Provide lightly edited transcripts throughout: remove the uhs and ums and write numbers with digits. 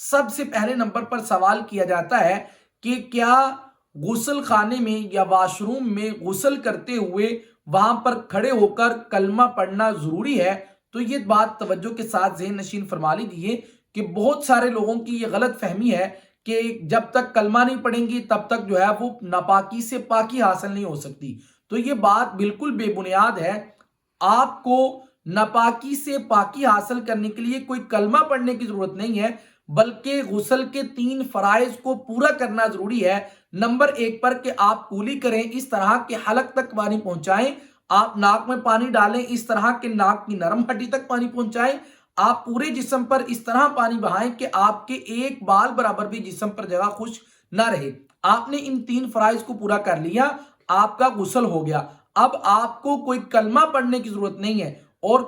سب سے پہلے نمبر پر سوال کیا جاتا ہے کہ کیا غسل خانے میں یا واش روم میں غسل کرتے ہوئے وہاں پر کھڑے ہو کر کلمہ پڑھنا ضروری ہے؟ تو یہ بات توجہ کے ساتھ ذہن نشین فرما لیجیے کہ بہت سارے لوگوں کی یہ غلط فہمی ہے کہ جب تک کلمہ نہیں پڑھیں گی تب تک جو ہے وہ ناپاکی سے پاکی حاصل نہیں ہو سکتی. تو یہ بات بالکل بے بنیاد ہے. آپ کو ناپاکی سے پاکی حاصل کرنے کے لیے کوئی کلمہ پڑھنے کی ضرورت نہیں ہے، بلکہ غسل کے 3 فرائض کو پورا کرنا ضروری ہے. نمبر 1 پر کہ آپ کولی کریں، اس طرح کہ حلق تک پانی پہنچائیں. آپ ناک میں پانی ڈالیں، اس طرح کہ ناک کی نرم ہڈی تک پانی پہنچائیں. آپ پورے جسم پر اس طرح پانی بہائیں کہ آپ کے ایک بال برابر بھی جسم پر جگہ خشک نہ رہے. آپ نے ان 3 فرائض کو پورا کر لیا، آپ کا غسل ہو گیا. اب آپ کو کوئی کلمہ پڑھنے کی ضرورت نہیں ہے. اور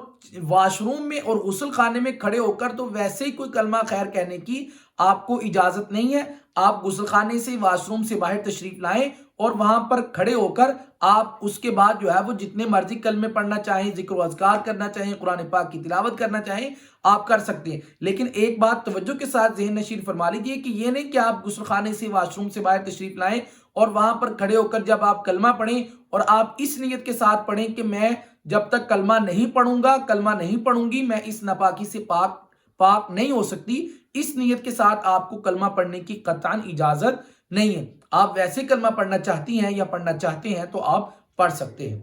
واش روم میں اور غسل خانے میں کھڑے ہو کر تو ویسے ہی کوئی کلمہ خیر کہنے کی آپ کو اجازت نہیں ہے. آپ غسل خانے سے واش روم سے باہر تشریف لائیں اور وہاں پر کھڑے ہو کر آپ اس کے بعد جو ہے وہ جتنے مرضی کلمے پڑھنا چاہیں، ذکر و اذکار کرنا چاہیں، قرآن پاک کی تلاوت کرنا چاہیں، آپ کر سکتے ہیں. لیکن ایک بات توجہ کے ساتھ ذہن نشین فرما لیجیے کہ یہ نہیں کہ آپ غسل خانے سے واش روم سے باہر تشریف لائیں اور وہاں پر کھڑے ہو کر جب آپ کلمہ پڑھیں اور آپ اس نیت کے ساتھ پڑھیں کہ میں جب تک کلمہ نہیں پڑھوں گا، کلمہ نہیں پڑھوں گی، میں اس ناپاکی سے پاک نہیں ہو سکتی. اس نیت کے ساتھ آپ کو کلمہ پڑھنے کی قطعاً اجازت نہیں ہے. آپ ویسے کلمہ پڑھنا چاہتی ہیں یا پڑھنا چاہتے ہیں تو آپ پڑھ سکتے ہیں.